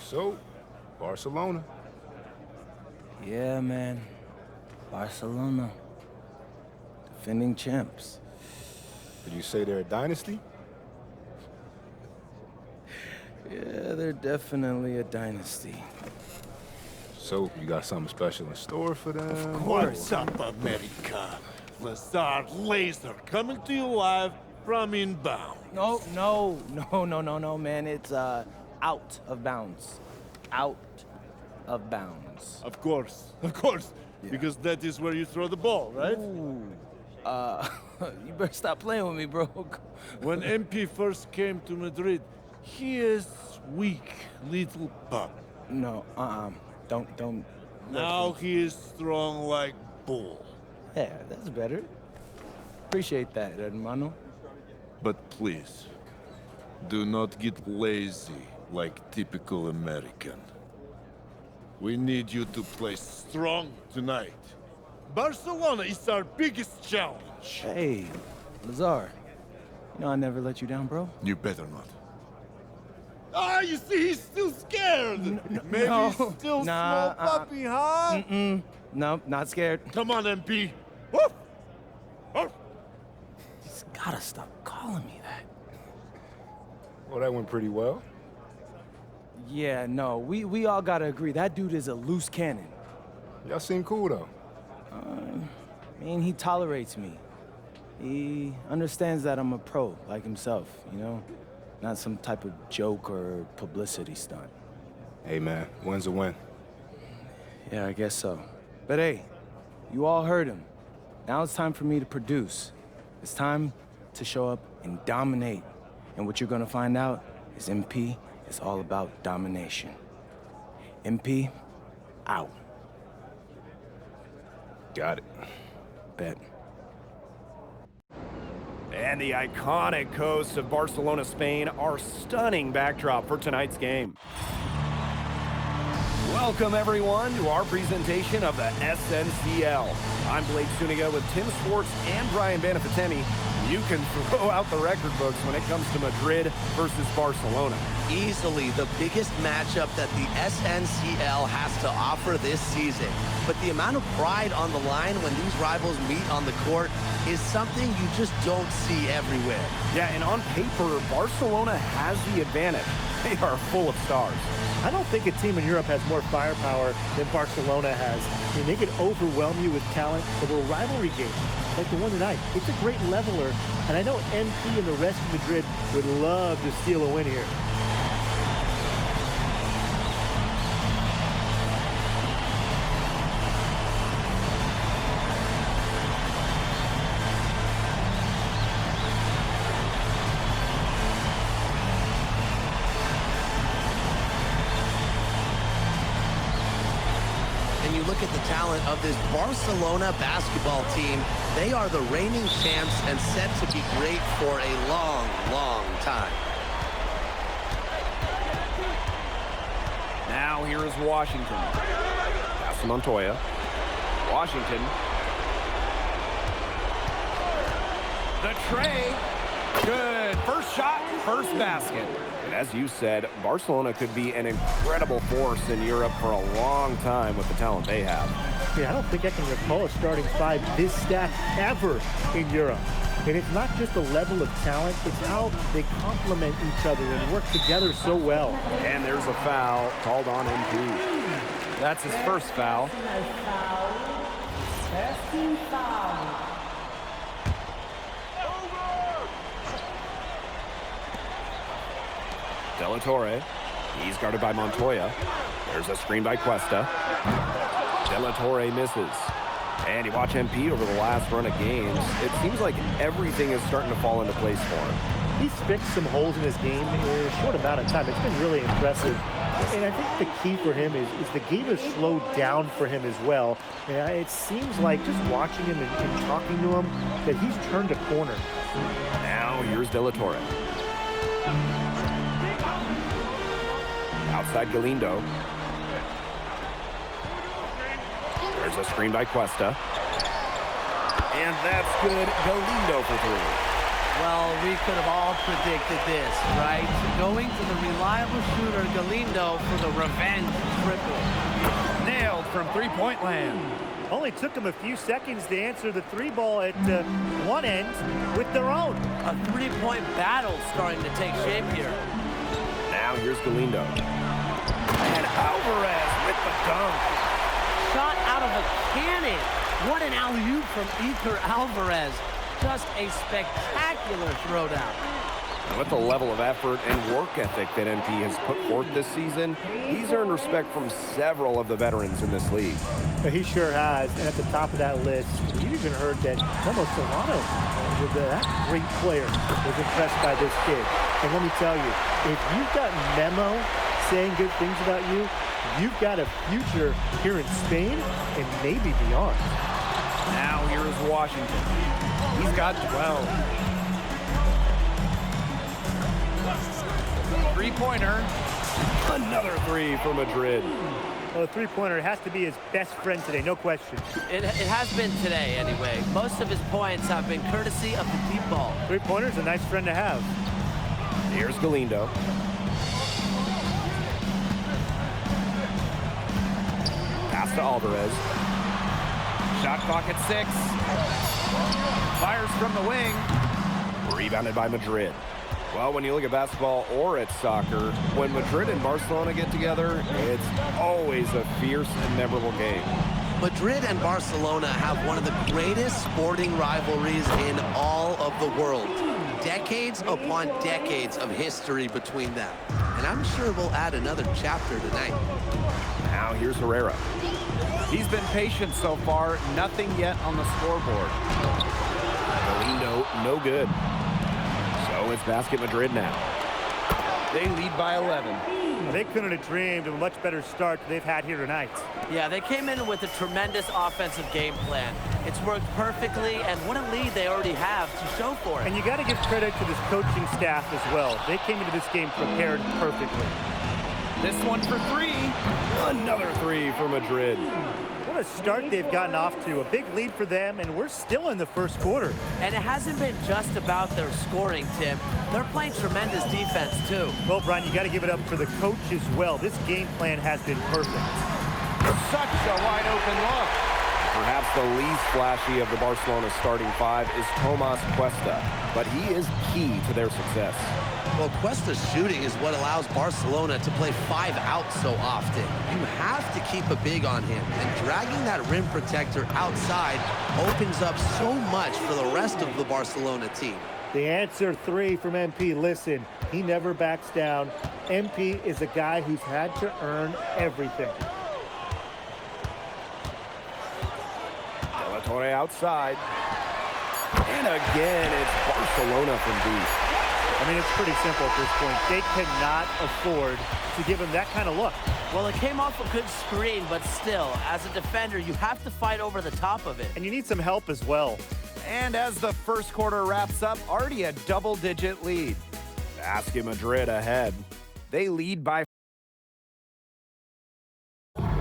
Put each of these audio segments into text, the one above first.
So, Barcelona. Yeah, man. Barcelona. Defending champs. Did you say they're a dynasty? Yeah, they're definitely a dynasty. So, you got something special in store for them? What's up, America? Lazard Laser coming to you live from inbound. No, man. It's, out of bounds. Out of bounds. Of course. Yeah. Because that is where you throw the ball, right? Ooh. You better stop playing with me, bro. When MP first came to Madrid, he is weak little pup. No, don't. Now he is strong like bull. Yeah, that's better. Appreciate that, hermano. But please, do not get lazy like typical American. We need you to play strong tonight. Barcelona is our biggest challenge. Hey, Lazar. You know I never let you down, bro. You better not. Ah, you see, he's still scared. Maybe no, he's still nah, small puppy, huh? No, not scared. Come on, MP. Woof! Woof! He's gotta stop calling me that. Well, that went pretty well. Yeah, no, we all gotta agree. That dude is a loose cannon. Y'all seem cool, though. I mean, he tolerates me. He understands that I'm a pro, like himself, you know? Not some type of joke or publicity stunt. Hey, man, win's a win. Yeah, I guess so. But hey, you all heard him. Now it's time for me to produce. It's time to show up and dominate. And what you're gonna find out is MP is all about domination. MP, out. Got it. Bet. And the iconic coast of Barcelona, Spain, our stunning backdrop for tonight's game. Welcome, everyone, to our presentation of the SNCL. I'm Blake Suniga with Tim Swartz and Brian Banafitemi. You can throw out the record books when it comes to Madrid versus Barcelona. Easily the biggest matchup that the SNCL has to offer this season. But the amount of pride on the line when these rivals meet on the court is something you just don't see everywhere. Yeah, and on paper, Barcelona has the advantage. They are full of stars. I don't think a team in Europe has more firepower than Barcelona has. I mean, they could overwhelm you with talent over a rivalry game like the one tonight. It's a great leveler, and I know MP and the rest of Madrid would love to steal a win here. Look at the talent of this Barcelona basketball team. They are the reigning champs and set to be great for a long, long time. Now here is Washington. Pass to Montoya. Washington. The tray. Good. First shot, first basket. And as you said, Barcelona could be an incredible force in Europe for a long time with the talent they have. Yeah, I don't think I can recall a starting five this stacked ever in Europe. And it's not just the level of talent, it's how they complement each other and work together so well. And there's a foul called on MP. That's his first foul. De La Torre. He's guarded by Montoya. There's a screen by Cuesta. De La Torre misses. And you watch MP over the last run of games. It seems like everything is starting to fall into place for him. He's fixed some holes in his game in a short amount of time. It's been really impressive. And I think the key for him is the game has slowed down for him as well. And it seems like just watching him and talking to him that he's turned a corner. Now here's De La Torre. Outside Galindo. There's a screen by Cuesta. And that's good. Galindo for three. Well, we could have all predicted this, right? Going to the reliable shooter Galindo for the revenge triple. Nailed from three-point land. Only took them a few seconds to answer the three ball at one end with their own. A three-point battle starting to take shape here. Now here's Galindo. And Alvarez with the dunk. Shot out of a cannon. What an alley-oop from Iker Alvarez. Just a spectacular throwdown. And with the level of effort and work ethic that MP has put forth this season, he's earned respect from several of the veterans in this league. He sure has, and at the top of that list, you even heard that Memo Solano, that great player, was impressed by this kid. And let me tell you, if you've got Memo saying good things about you, you've got a future here in Spain and maybe beyond. Now here is Washington. He's got 12. Three-pointer. Another three for Madrid. Well, the three-pointer has to be his best friend today, no question. It has been today, anyway. Most of his points have been courtesy of the deep ball. Three-pointer's a nice friend to have. Here's Galindo. Pass to Alvarez. Shot clock at 6. Fires from the wing. Rebounded by Madrid. Well, when you look at basketball or at soccer, when Madrid and Barcelona get together, it's always a fierce and memorable game. Madrid and Barcelona have one of the greatest sporting rivalries in all of the world. Decades upon decades of history between them. And I'm sure we'll add another chapter tonight. Now here's Herrera. He's been patient so far. Nothing yet on the scoreboard. Galindo, no good. So it's Basket Madrid now. They lead by 11. They couldn't have dreamed of a much better start than they've had here tonight. Yeah, they came in with a tremendous offensive game plan. It's worked perfectly, and what a lead they already have to show for it. And you got to give credit to this coaching staff as well. They came into this game prepared perfectly. This one for 3. Another three for Madrid. What a start they've gotten off to. A big lead for them, and we're still in the first quarter. And it hasn't been just about their scoring, Tim. They're playing tremendous defense, too. Well, Brian, you got to give it up for the coach as well. This game plan has been perfect. Such a wide open look. Perhaps the least flashy of the Barcelona starting five is Tomas Cuesta, but he is key to their success. Well, Cuesta's shooting is what allows Barcelona to play 5 out so often. You have to keep a big on him, and dragging that rim protector outside opens up so much for the rest of the Barcelona team. The answer 3 from MP. Listen, he never backs down. MP is a guy who's had to earn everything. Torre outside. And again, it's Barcelona from deep. I mean, it's pretty simple at this point. They cannot afford to give him that kind of look. Well, it came off a good screen, but still, as a defender, you have to fight over the top of it. And you need some help as well. And as the first quarter wraps up, already a double-digit lead. Basket Madrid ahead. They lead by.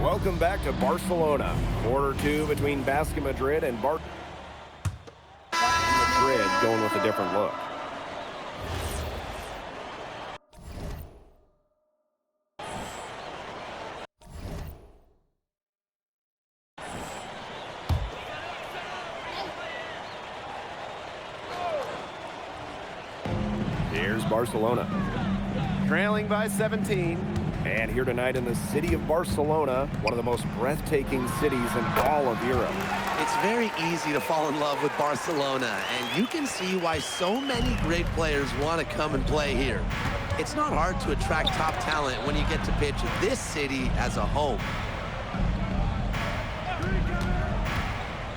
Welcome back to Barcelona. Quarter 2 between Basket Madrid and Madrid going with a different look. Here's Barcelona. Trailing by 17. And here tonight in the city of Barcelona, one of the most breathtaking cities in all of Europe. It's very easy to fall in love with Barcelona, and you can see why so many great players want to come and play here. It's not hard to attract top talent when you get to pitch this city as a home.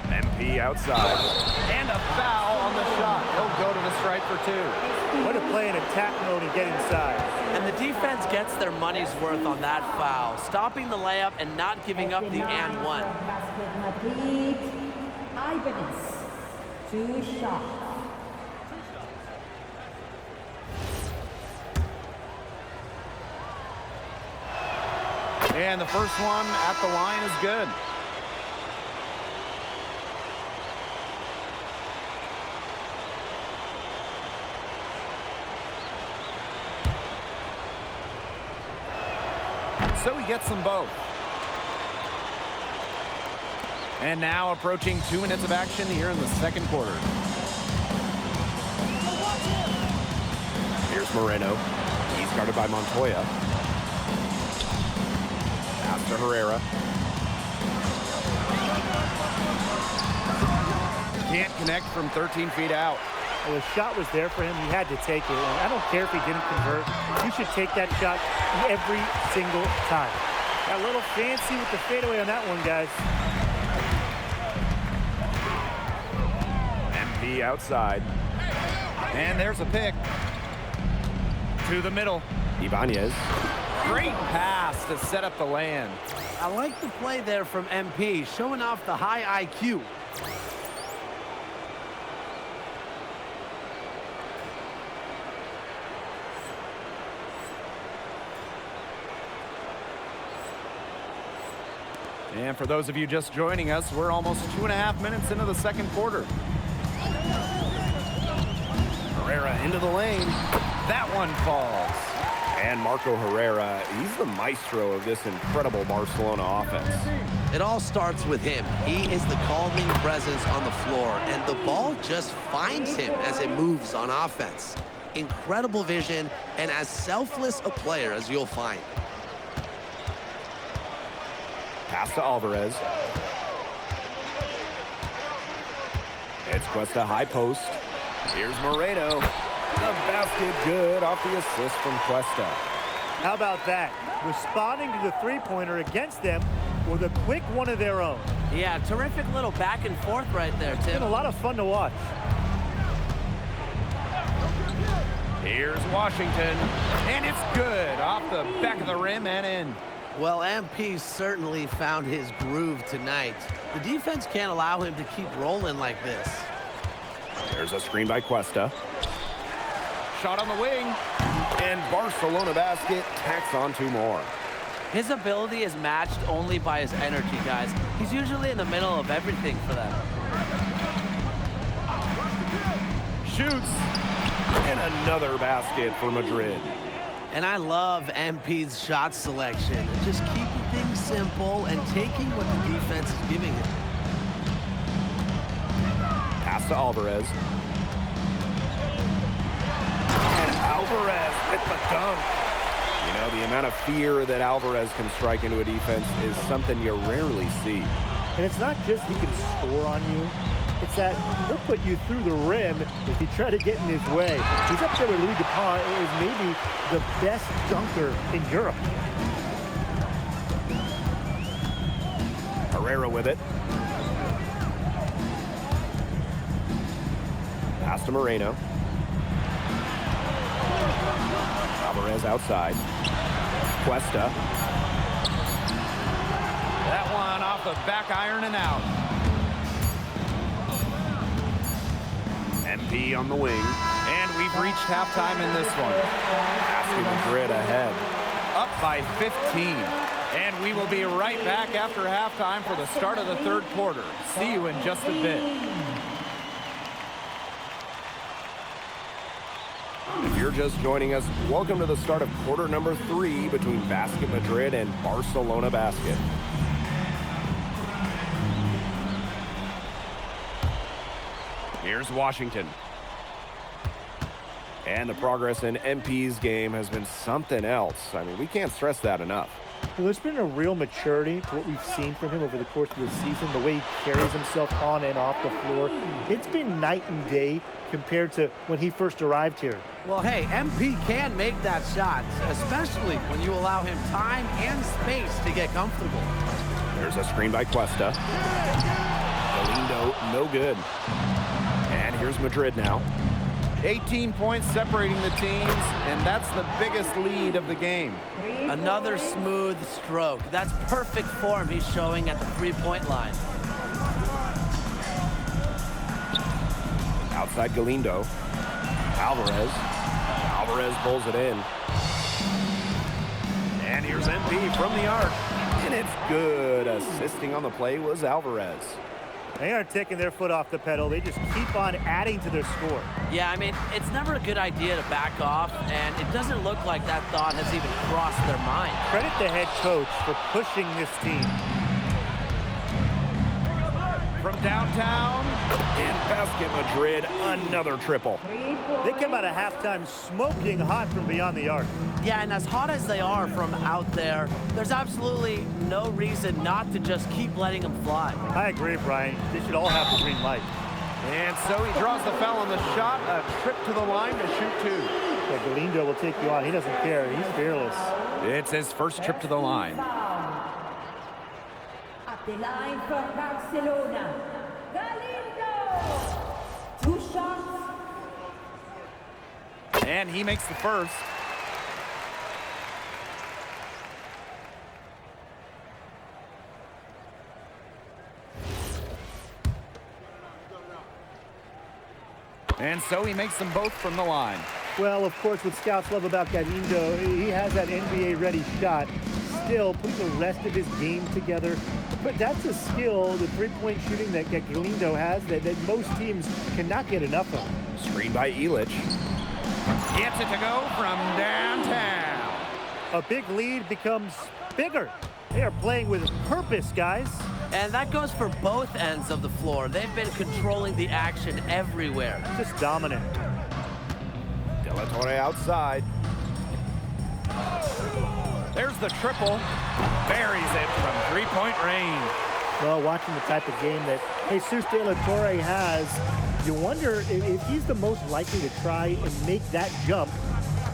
MP outside. And a foul on the shot. He'll go to the stripe for 2. Way to play in attack mode and get inside. And the defense gets their money's worth on that foul, stopping the layup and not giving up the and one. Madrid, Ibanez, 2 shots. And the first one at the line is good. So he gets them both. And now approaching 2 minutes of action here in the second quarter. Here's Moreno. He's guarded by Montoya. Pass to Herrera. Can't connect from 13 feet out. Well, the shot was there for him. He had to take it. And I don't care if he didn't convert. You should take that shot every single time. Got a little fancy with the fadeaway on that one, guys. MP outside. And there's a pick. To the middle. Ibanez. Great pass to set up the land. I like the play there from MP, showing off the high IQ. And for those of you just joining us, we're almost 2.5 minutes into the second quarter. Herrera into the lane. That one falls. And Marco Herrera, he's the maestro of this incredible Barcelona offense. It all starts with him. He is the calming presence on the floor, and the ball just finds him as it moves on offense. Incredible vision, and as selfless a player as you'll find. Pass to Alvarez. It's Cuesta high post. Here's Moreno. The basket good off the assist from Cuesta. How about that? Responding to the three-pointer against them with a quick one of their own. Yeah, terrific little back and forth right there, It's Tim. been a lot of fun to watch. Here's Washington. And it's good off the back of the rim and in. Well, MP certainly found his groove tonight. The defense can't allow him to keep rolling like this. There's a screen by Cuesta. Shot on the wing. And Barcelona basket tacks on 2 more. His ability is matched only by his energy, guys. He's usually in the middle of everything for them. Shoots. And another basket for Madrid. And I love MP's shot selection. Just keeping things simple and taking what the defense is giving him. Pass to Alvarez. And Alvarez with the dunk. You know, the amount of fear that Alvarez can strike into a defense is something you rarely see. And it's not just he can score on you. It's that he'll put you through the rim if you try to get in his way. He's up there with Louis Dupont, is maybe the best dunker in Europe. Herrera with it. Pass to Moreno. Alvarez outside. Cuesta. That one off the back iron and out. MP on the wing. And we've reached halftime in this one. Asking Madrid ahead. Up by 15. And we will be right back after halftime for the start of the third quarter. See you in just a bit. If you're just joining us, welcome to the start of quarter number 3 between Basket Madrid and Barcelona Basket. Here's Washington. And the progress in MP's game has been something else. I mean, we can't stress that enough. Well, there's been a real maturity to what we've seen from him over the course of the season, the way he carries himself on and off the floor. It's been night and day compared to when he first arrived here. Well, hey, MP can make that shot, especially when you allow him time and space to get comfortable. There's a screen by Cuesta. Galindo, no good. And here's Madrid now. 18 points separating the teams, and that's the biggest lead of the game. Another smooth stroke. That's perfect form he's showing at the three-point line. Outside Galindo. Alvarez. Alvarez pulls it in. And here's MP from the arc. And it's good. Assisting on the play was Alvarez. They aren't taking their foot off the pedal. They just keep on adding to their score. Yeah, I mean, it's never a good idea to back off, and it doesn't look like that thought has even crossed their mind. Credit the head coach for pushing this team. From downtown, In basket, Madrid, another triple. They come out of halftime smoking hot from beyond the arc. Yeah, and as hot as they are from out there, there's absolutely no reason not to just keep letting them fly. I agree, Brian. They should all have the green light. and so he draws the foul on the shot. A trip to the line to shoot two. Yeah, Galindo will take you on. He doesn't care. He's fearless. It's his first trip to the line. At the line for Barcelona, Galindo. 2 shots. And he makes the first. And so he makes them both from the line. Well, of course, what scouts love about Galindo, he has that NBA-ready shot. Still, putting the rest of his game together. But that's a skill, the three-point shooting that Galindo has, that most teams cannot get enough of. Screen by Illich. Gets it to go from downtown. A big lead becomes bigger. They are playing with purpose, guys. And that goes for both ends of the floor. They've been controlling the action everywhere. Just dominant. De La Torre outside. There's the triple. Buries it from three-point range. Well, watching the type of game that Jesus De La Torre has, you wonder if he's the most likely to try and make that jump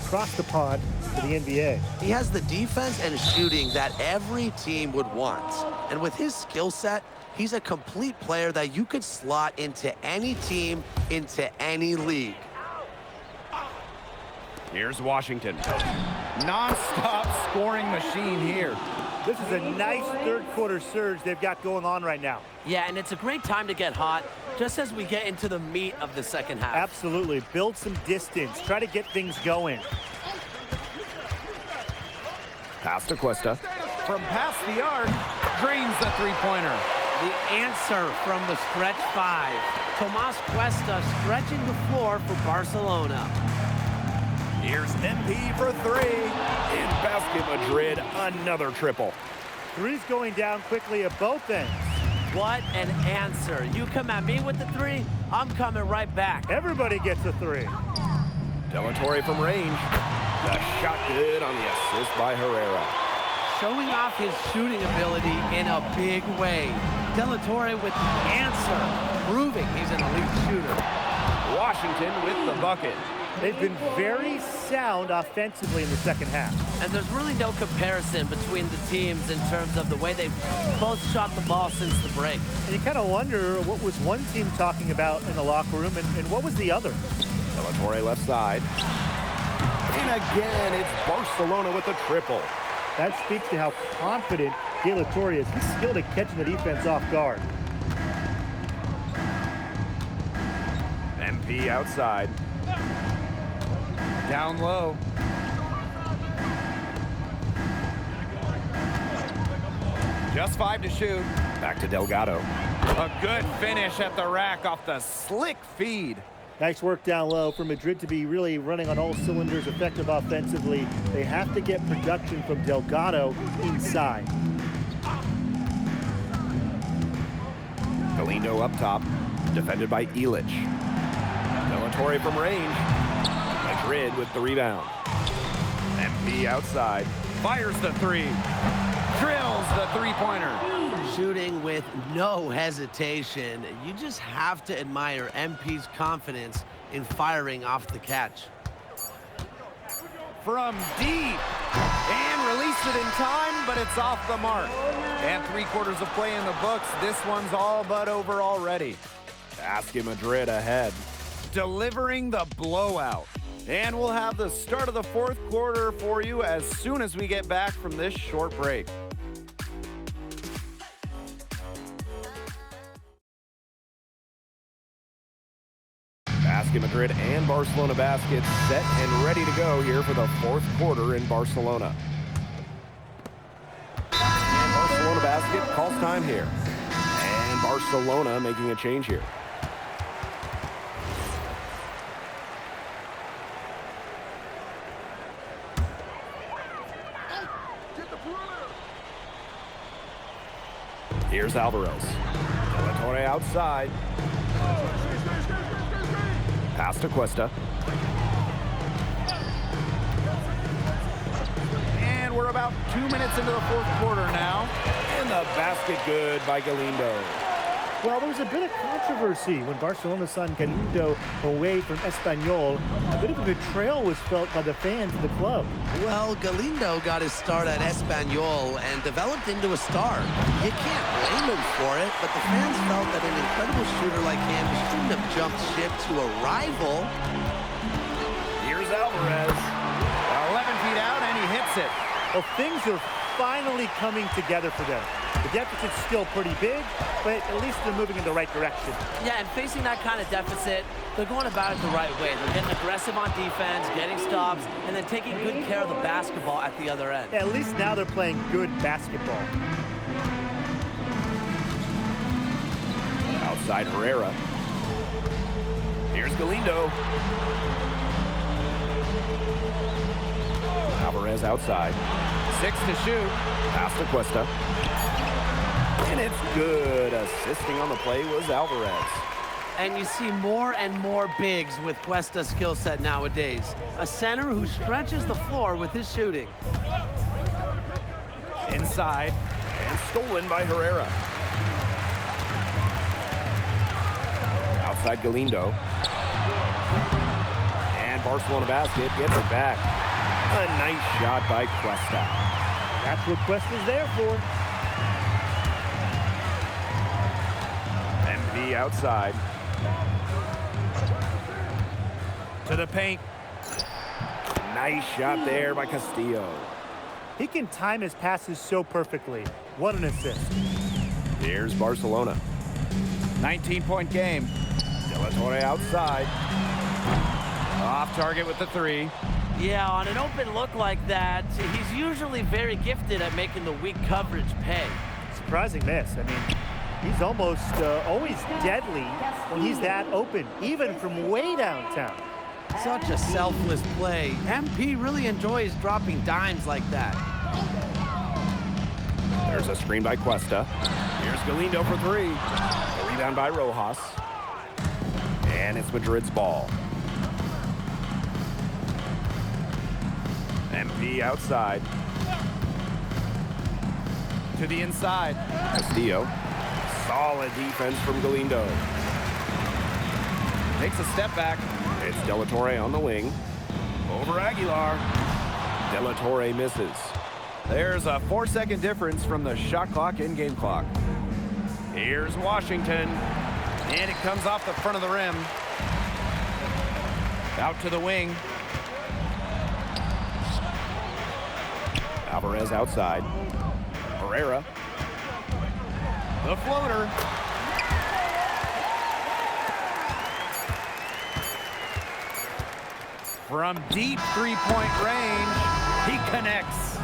across the pond to the NBA. He has the defense and shooting that every team would want. And with his skill set, he's a complete player that you could slot into any team, into any league. Here's Washington. Non-stop scoring machine here. This is a nice third-quarter surge they've got going on right now. Yeah, and it's a great time to get hot, just as we get into the meat of the second half. Absolutely. Build some distance. Try to get things going. Pass to Cuesta. From past the arc, drains the three-pointer. The answer from the stretch 5. Tomas Cuesta stretching the floor for Barcelona. Here's MP for three. In basket, Madrid, another triple. Three's going down quickly at both ends. What an answer. You come at me with the 3, I'm coming right back. Everybody gets a 3. De La Torre from range. The shot good on the assist by Herrera. Showing off his shooting ability in a big way. De La Torre with the answer, proving he's an elite shooter. Washington with the bucket. They've been very sound offensively in the second half. And there's really no comparison between the teams in terms of the way they've both shot the ball since the break. And you kind of wonder what was one team talking about in the locker room and what was the other? De La Torre left side. And again, it's Barcelona with a triple. That speaks to how confident De La Torre is. He's skilled at catching the defense off guard. MP outside. Down low. Just 5 to shoot. Back to Delgado. A good finish at the rack off the slick feed. Nice work down low for Madrid to be really running on all cylinders, effective offensively. They have to get production from Delgado inside. Galindo up top, defended by Illich. De La Torre from range. Madrid with the rebound. MP outside. Fires the 3. Drills the three-pointer. Shooting with no hesitation. You just have to admire MP's confidence in firing off the catch. From deep. And released it in time, but it's off the mark. And 3/4 of play in the books. This one's all but over already. Basket Madrid ahead. Delivering the blowout. And we'll have the start of the 4th quarter for you as soon as we get back from this short break. Basket Madrid and Barcelona baskets set and ready to go here for the 4th quarter in Barcelona. And Barcelona basket calls time here. And Barcelona making a change here. Here's Alvarez. De La Torre outside. Pass to Cuesta. And we're about 2 minutes into the fourth quarter now. And the basket good by Galindo. Well, there was a bit of controversy when Barcelona signed Galindo away from Espanyol. A bit of a betrayal was felt by the fans of the club. Well, Galindo got his start at Espanyol and developed into a star. You can't blame him for it, but the fans felt that an incredible shooter like him shouldn't have jumped ship to a rival. Here's Alvarez. 11 feet out, and he hits it. Well, things are finally coming together for them. The deficit's still pretty big, but at least they're moving in the right direction. Yeah, and facing that kind of deficit, they're going about it the right way. They're getting aggressive on defense, getting stops, and then taking good care of the basketball at the other end. Yeah, at least now they're playing good basketball. Outside Herrera. Here's Galindo. Alvarez outside. 6 to shoot. Pass to Cuesta. And it's good. Assisting on the play was Alvarez. And you see more and more bigs with Cuesta's skill set nowadays. A center who stretches the floor with his shooting. Inside. And stolen by Herrera. Outside Galindo. And Barcelona basket gets it back. A nice shot by Cuesta. That's what Cuesta's there for. MP outside. To the paint. Nice shot there by Castillo. He can time his passes so perfectly. What an assist. Here's Barcelona. 19-point game. De La Torre outside. Off target with the 3. Yeah, on an open look like that, he's usually very gifted at making the weak coverage pay. Surprising miss. I mean, he's almost always deadly when he's that open, even from way downtown. Such a selfless play. MP really enjoys dropping dimes like that. There's a screen by Cuesta. Here's Galindo for 3. A rebound by Rojas. And it's Madrid's ball. MP outside. To the inside. Castillo. Solid defense from Galindo. Takes a step back. It's De La Torre on the wing. Over Aguilar. De La Torre misses. There's a 4-second difference from the shot clock and game clock. Here's Washington. And it comes off the front of the rim. Out to the wing. Alvarez outside. Herrera. The floater. From deep three-point range, he connects.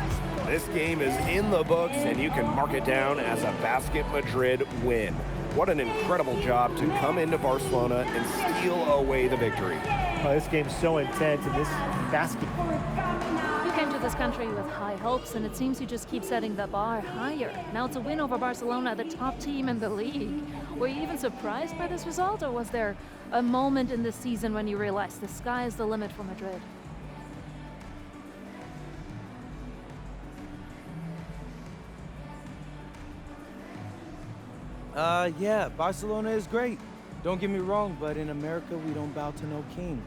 This game is in the books, and you can mark it down as a Basket Madrid win. What an incredible job to come into Barcelona and steal away the victory. Oh, this game's so intense, and this basket. You came to this country with high hopes, and it seems you just keep setting the bar higher. Now it's a win over Barcelona, the top team in the league. Were you even surprised by this result, or was there a moment in this season when you realized the sky is the limit for Madrid? Yeah, Barcelona is great. Don't get me wrong, but in America, we don't bow to no king.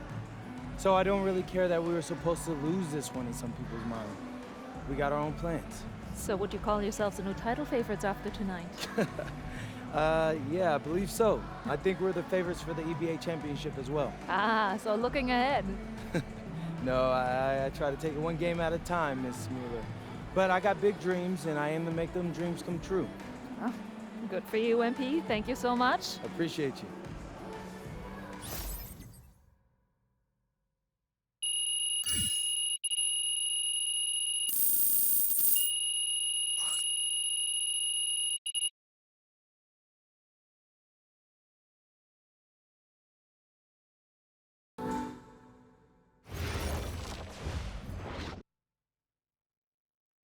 So I don't really care that we were supposed to lose this one in some people's mind. We got our own plans. So would you call yourselves the new title favorites after tonight? Yeah, I believe so. I think we're the favorites for the EBA championship as well. Ah, so looking ahead. No, I try to take it one game at a time, Miss Mueller. But I got big dreams, and I aim to make them dreams come true. Oh, good for you, MP. Thank you so much. Appreciate you.